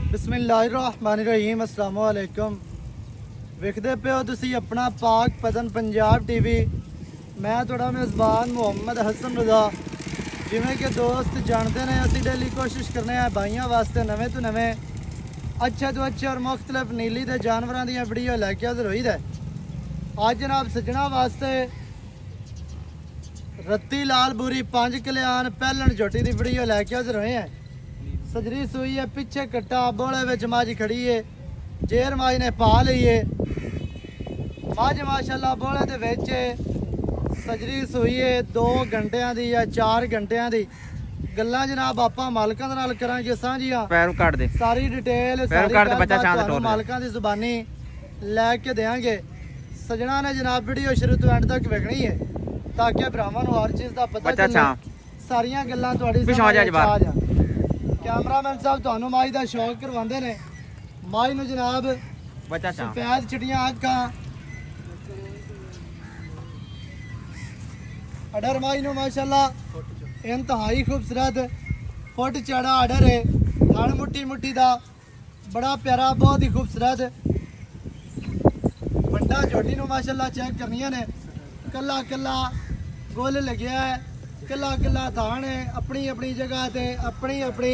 बिस्मिल्लाहिर्रहमानिर्रहीम अस्सलाम वालेकुम। वेखदे पे हो तुसी अपना पाक पतन पंजाब टीवी। मैं थोड़ा मेज़बान मुहम्मद हसन रज़ा। जिमें कि दोस्त जानते हैं असी डेली कोशिश करने हैं भाइयों वास्ते नवे तो नवे अच्छे तो अच्छे और मुख्तलिफ नीली के जानवरों दी वीडियो लैके हाज़र होई दे। आज जनाब सज्जना वास्ते रत्ती लाल बुरी 5 कल्याण पहलन झोटी की वीडियो लैके हाज़र होए हैं। सजरी सूई है, पिछे कट्टा बोले विच मझ खड़ी है, जेर मझ ने पा ली है। मझ माशाल्लाह बोले दे विच सजरी सूई है 2 घंटिया की या 4 घंटिया की। गल्लां जनाब आपां मालकां दे नाल करांगे सांझियां, सारी डिटेल सारी मालकां दी जुबानी लैके देंगे। सजना ने जनाब वीडियो शुरू तो एंड तक वेखनी है ताकि भरावां नूं हर चीज़ का पता चले। सारियां गल्लां तुहाडी समझ आ जाण। कैमरामैन साहब तुहानूं माई दा शौक करवांदे ने। माई नूं जनाब सफेद चिट्टियां अखां, अडर माई नूं माशाल्लाह इंतहाई खूबसूरत फुट चढ़ा अडर है। थण मुट्ठी मुट्ठी दा बड़ा प्यारा, बहुत ही खूबसूरत बंडा झोटी नूं माशाल्लाह चेक करनियां ने। कला कला गोल लग्या है, कला कला थान है, अपनी अपनी जगह ते अपनी अपनी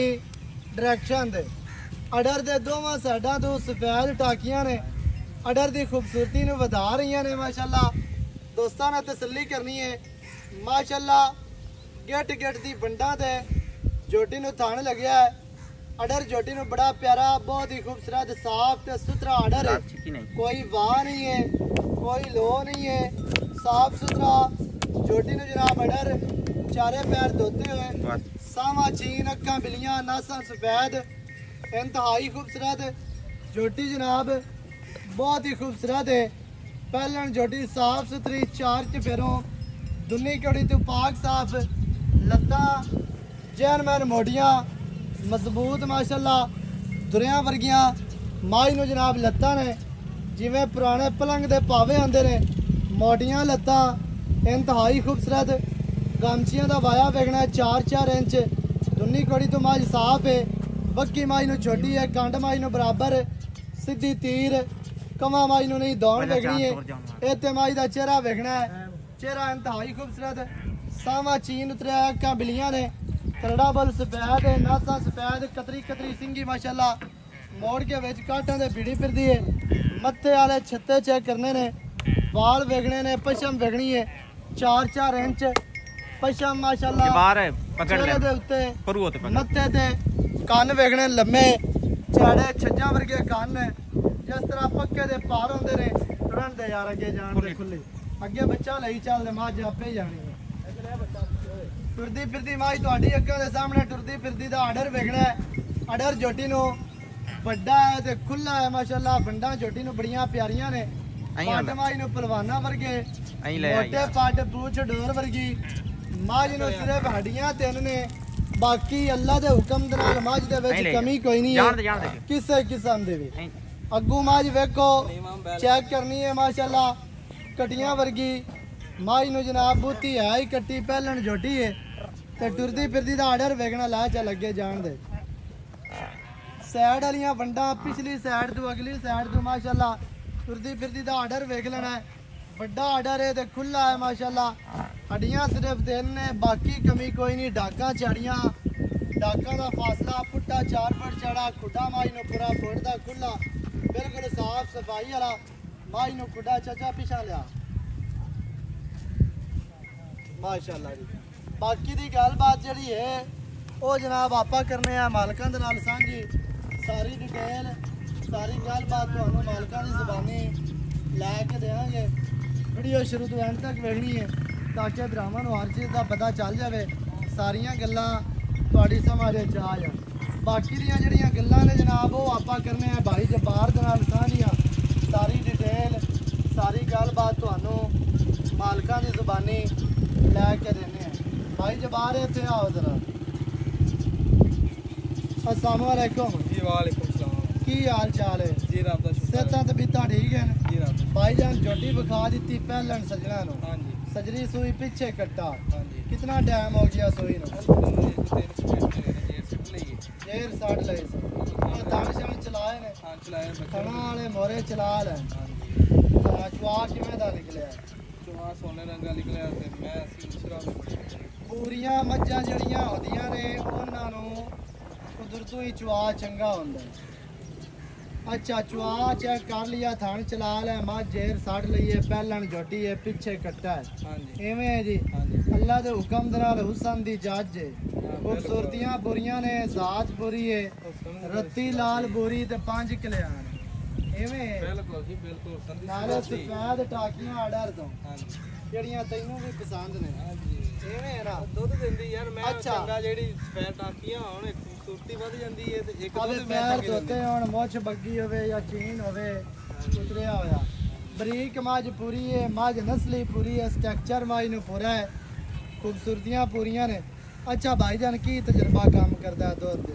डायरेक्शन दे। अडर दे दोवां साइडां तो सफेद टाकियां ने, अडर दी खूबसूरती नूं वधा रही ने माशाल्लाह। दोस्तां ने तसल्ली करनी है माशाल्लाह। गेट गेट दी बंडा ते झोटी नूं थान लग्या है। अडर झोटी नूं बड़ा प्यारा, बहुत ही खूबसूरत साफ ते सुथरा अडर है। कोई वाह नहीं है, कोई लो नहीं है, साफ सुथरा झोटी नूं जनाब अडर चारे पैर धोते हुए, सावा चीन, अखा बिलियां, नासा सफेद, इंतहाई खूबसूरत झोटी जनाब, बहुत ही खूबसूरत है। पहलन झोटी साफ सुथरी, 4 चफेरों, दुनी कड़ी तो पाक साफ, लत्तां जैनमैन मोटियां मजबूत माशाल्लाह, दुरियां वर्गियां। माई नूं जनाब लत्तां ने जिवें पुराने पलंग दे पावे आंदे ने, मोटियां लत्तां, इंतहाई खूबसूरत। गमचियां दा वाया वेखना 4-4 इंच। दुनी कोड़ी तो मझ साफ है, बक्की माई नूं छोटी है, कंड माई नूं बराबर, सीधी तीर। कवा माई नूं नहीं दौड़ वेखनी है। इत्ते माई दा चेहरा वेखना है, चेहरा इंतहाई खूबसूरत, सावा चीन उतरिया, अखां बिलियां ने, करड़ा बल सफेद है, नासा सफेद, कतरी कतरी सिंगी माशाल्लाह। मोड़ के विच काटां दे भिड़ी फिरदी है। मत्थे वाले छत्ते चेक करने ने, वाल वेखने ने, पछम वेखनी है 4-4 इंच पछम माशाल्लाह। चेहरे दे उत्ते मत्थे ते कन वेखने लम्मे चौड़े, छज्जा वर्गे कन ने, जिस तरह पक्के दे पार होंदे ने। टुरन दे यार अगे जान दे खुले, अगे बच्चा लई चल दे, मां आपे ही जानी है। टुरदी फिरदी माई तुहाडी अक्खां दे सामने टुरदी फिरदी दा अडर वेखना है। अडर झोटी नूं बड़ा है ते खुला है माशाल्लाह। बंडा झोटी नूं बड़ियां प्यारियां ने। पट माई नूं पलवाना वर्गे, मोटे पट, पूछ डोर वर्गी। मझ नूं सिर्फ हड्डियां 3 ने, बाकी अल्लाह दे हुक्म दे नाल मझ दे विच कमी कोई नहीं है किसे किस्म दी भी। अग्गू मझ वेखो चेक करनी है माशाल्लाह, कटियां वर्गी। माई नूं जनाब बूती है ही कट्टी, पहलन झोटी है ते टुरदी फिरदी दा आर्डर वेखना ला चल अगे जान दे। साइड वालियां वंडा, पिछली साइड तो अगली साइड तो माशाल्लाह टुरदी फिरदी दा आर्डर वेख लेना है। बड़ा आर्डर है ते खुला है माशाल्लाह। हड्डियां सिर्फ 3 ने, बाकी कमी कोई नहीं। डाका चाड़ियां, डाका दा फासला पुट्टा 4 फुट चढ़ा। खुडा माई नूं पूरा फुट दा खुला, बिल्कुल साफ सफाई वाला। माई नूं खुडा चाचा पिछा लिया माशाल्लाह जी। बाकी दी गलबात जिहड़ी है वो जनाब आपा करने हैं मालकां दे नाल सांझी। सारी डिटेल सारी गलबात तुहानूं मालकां दी ज़बानी लैके देंगे। वीडियो शुरू तो एंड तक वेखनी है ताकि भरावां नूं हर चीज़ का पता चल जाए, सारियां गल्लां तुहाडी समझ आ जाए। बाकी दियां जिहड़ियां गल्लां ने जनाब वो आपा करने हैं भाई जब्बार दे नाल सांझियां। सारी डिटेल सारी गलबात तुहानूं मालकां दी ज़बानी लैके देने हैं। भाई जब्बार इत्थे आओ जरा। अस्सलाम वालेकुम जी। वालेकुम सलाम। की हाल चाल है जी? रब दा शुक्र। सेहतां तबीयतां ठीक हैं जी? रब भाई जान झोटी विखा दी पहलन सजना नूं। हां जी। सजरी सूई पिछे कट्टा। हां जी। कितना टाइम हो गया सूई नूं? 1.5 साढ़ ले। दान ਥਾਂ ਚਲਾਏ ਬੱਚੇ ਥਣਾ ਵਾਲੇ ਮੋਰੇ ਚਲਾ ਲੈ ਚਵਾ ਕਿਵੇਂ ਦਾ ਨਿਕਲਿਆ ਚਵਾ ਸੋਨੇ ਰੰਗਾ ਨਿਕਲਿਆ ਤੇ ਮੈਂ ਅਸੀਂ ਦੂਸਰਾ ਪੂਰੀਆਂ ਮੱਝਾਂ ਜਿਹੜੀਆਂ ਹੁੰਦੀਆਂ ਨੇ ਉਹਨਾਂ ਨੂੰ ਕੁਦਰਤੋਂ ਹੀ ਚਵਾ ਚੰਗਾ ਹੁੰਦਾ अच्छा चुआ चेक कर लिया थान चला लिया मां जेर साड़ लईए पहलन जोटी है पीछे कट्टा है एवें है जी अल्लाह दे हुक्म दे नाल हुसन दी जज है खूबसूरतियां बुरियां ने जात बुरी है रत्ती लाल बुरी ते 5 कल्याण एवें बिल्कुल जी बिल्कुल संदी नाले सफेद टाकियां आर्डर तो ਜਿਹੜੀਆਂ ਤੈਨੂੰ ਵੀ ਪਸੰਦ ਨੇ ਐਵੇਂ ਹੈ ਨਾ ਦੁੱਧ ਦਿੰਦੀ ਯਾਰ ਮੈਂ ਚੰਗਾ ਜਿਹੜੀ ਸਪੈਰ ਟਾਕੀਆਂ ਹੋਣ ਖੂਬਸੂਰਤੀ ਵਧ ਜਾਂਦੀ ਹੈ ਤੇ ਇੱਕ ਦੁੱਧ ਪੈਰ ਧੋਤੇ ਹੋਣ ਮੁੱਛ ਬੱਗੀ ਹੋਵੇ ਜਾਂ ਚੀਨ ਹੋਵੇ ਉਤਰਿਆ ਹੋਇਆ ਬਰੀਕ ਮੱਝ ਪੂਰੀ ਹੈ ਮੱਝ ਨਸਲੀ ਪੂਰੀ ਹੈ ਸਟਰਕਚਰ ਮੱਝ ਨੂੰ ਪੂਰਾ ਹੈ ਖੂਬਸੂਰਤੀਆਂ ਪੂਰੀਆਂ ਨੇ ਅੱਛਾ ਭਾਈਜਾਨ ਕੀ ਤਜਰਬਾ ਕੰਮ ਕਰਦਾ ਹੈ ਦੁੱਧ ਦੇ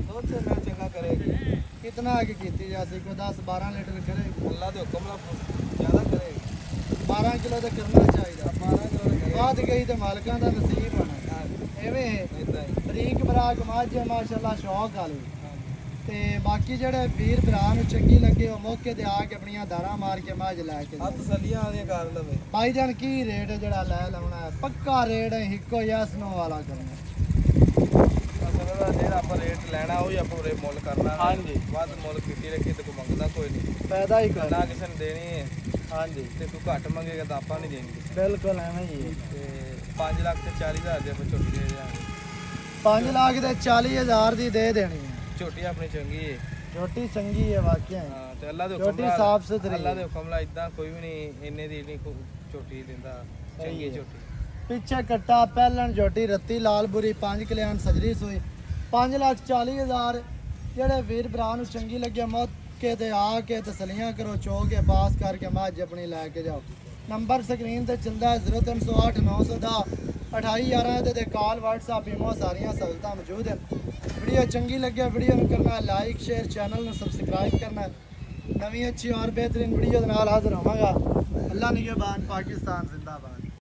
ਦੁੱਧ ਤੇ ਮੈਂ ਚੰਗਾ ਕਰੇਗੀ कितना आगे की जाती को 10-12 लीटर करेगी अल्लाह दे हुक्म नाल ज़्यादा करेगी 12 किलो तो करना चाहिए 12 किलो बात गई तो मालकां दा नसीब होना एवें बरीक बराक मੱਝ माशाअल्लाह शौक वाली ते बाकी ਜਿਹੜੇ ਵੀਰ ਭਰਾ ਨੂੰ ਚੰਗੀ ਲੱਗੇ ਉਹ ਮੌਕੇ ਤੇ ਆ ਕੇ ਆਪਣੀਆਂ ਧਾਰਾਂ ਮਾਰ ਕੇ ਮੱਝ ਲੈ ਕੇ ਹੱਥ ਤਸੱਲੀਆਂ ਆਦੀਆਂ ਕਰ ਲਵੇ ਭਾਈ ਜਾਨ ਕੀ ਰੇਟ ਜਿਹੜਾ ਲੈ ਲਾਉਣਾ ਹੈ ਪੱਕਾ ਰੇਟ ਹੈ ਇੱਕੋ ਯਸ ਨੋ ਵਾਲਾ ਕਰਨਾ ਅਸਲ ਦਾ ਜਿਹੜਾ ਆਪਾਂ ਰੇਟ ਲੈਣਾ ਉਹ ਹੀ ਆਪਾਂ ਉਰੇ ਮੁੱਲ ਕਰਨਾ ਹਾਂਜੀ ਵੱਧ ਮੁੱਲ ਕੀਤੀ ਰੱਖੀ ਤੇ ਕੋਈ ਮੰਗਦਾ ਕੋਈ ਨਹੀਂ ਫਾਇਦਾ ਹੀ ਕਰਨਾ ਨਾ ਕਿਸੇ ਨੇ ਦੇਣੀ ਹੈ ਹਾਂਜੀ ਤੇ ਤੂੰ ਘੱਟ ਮੰਗੇਗਾ ਤਾਂ ਆਪਾਂ ਨਹੀਂ ਦੇਣੀ ਬਿਲਕੁਲ ਐਵੇਂ ਹੀ ਹੈ ਤੇ 5 ਲੱਖ ਤੇ 40,000 ਦੇ ਆਪਾਂ ਝੋਟੀ ਦੇ ਦਿਆਂਗੇ 5 ਲੱਖ ਦੇ 40,000 ਦੀ ਦੇ ਦੇਣੀ ਹੈ ਝੋਟੀ ਆਪਣੀ ਚੰਗੀ ਹੈ ਝੋਟੀ ਚੰਗੀ ਹੈ ਵਾਕਿਆ ਹਾਂ ਤੇ ਅੱਲਾ ਦੇ ਹੁਕਮ ਝੋਟੀ ਨਾਲ ਸਾਫ ਸੁਥਰੀ ਅੱਲਾ ਦੇ ਹੁਕਮ ਨਾਲ ਇਦਾਂ ਕੋਈ ਵੀ ਨਹੀਂ ਇੰਨੇ ਦੀ ਨਹੀਂ ਝੋਟੀ ਦਿੰਦਾ ਚੰਗੀ ਝੋਟੀ ਪਿੱਛੇ ਕੱਟਾ ਪਹਿਲਣ ਝੋਟੀ ਰੱਤੀ ਲਾਲ ਬੁਰੀ 5 ਕਲਿਆਣ ਸਜਰੀ ਸੋਈ 5,40,000 ਜਿਹੜੇ ਵੀਰ ਭਰਾ ਨੂੰ ਚੰਗੀ ਲੱਗੇ ਮੌਕੇ ਤੇ ਆ ਕੇ ਤਸਲੀਆਂ ਕਰੋ ਚੋ ਕੇ ਪਾਸ ਕਰਕੇ ਮੱਝ ਆਪਣੀ ਲੈ ਕੇ ਜਾਓ ਨੰਬਰ ਸਕਰੀਨ ਤੇ ਚੱਲਦਾ ਹੈ 0308 910 2811 ਤੇ ਕਾਲ WhatsApp ਈਮੋ ਸਾਰੀਆਂ ਸਹੂਲਤਾਂ ਮੌਜੂਦ ਹਨ ਵੀਡੀਓ ਚੰਗੀ ਲੱਗੇ ਵੀਡੀਓ ਨੂੰ ਕਰਨਾ ਲਾਈਕ ਸ਼ੇਅਰ ਚੈਨਲ ਨੂੰ ਸਬਸਕ੍ਰਾਈਬ ਕਰਨਾ ਨਵੀਂ ਅੱਛੀ ਔਰ ਬਿਹਤਰੀਨ ਵੀਡੀਓ ਦੇ ਨਾਲ ਹਾਜ਼ਰ ਹੋਵਾਂਗਾ ਅੱਲਾ ਨਿਗਹਿਬਾਨ ਪਾਕਿਸਤਾਨ ਜ਼ਿੰਦਾਬਾਦ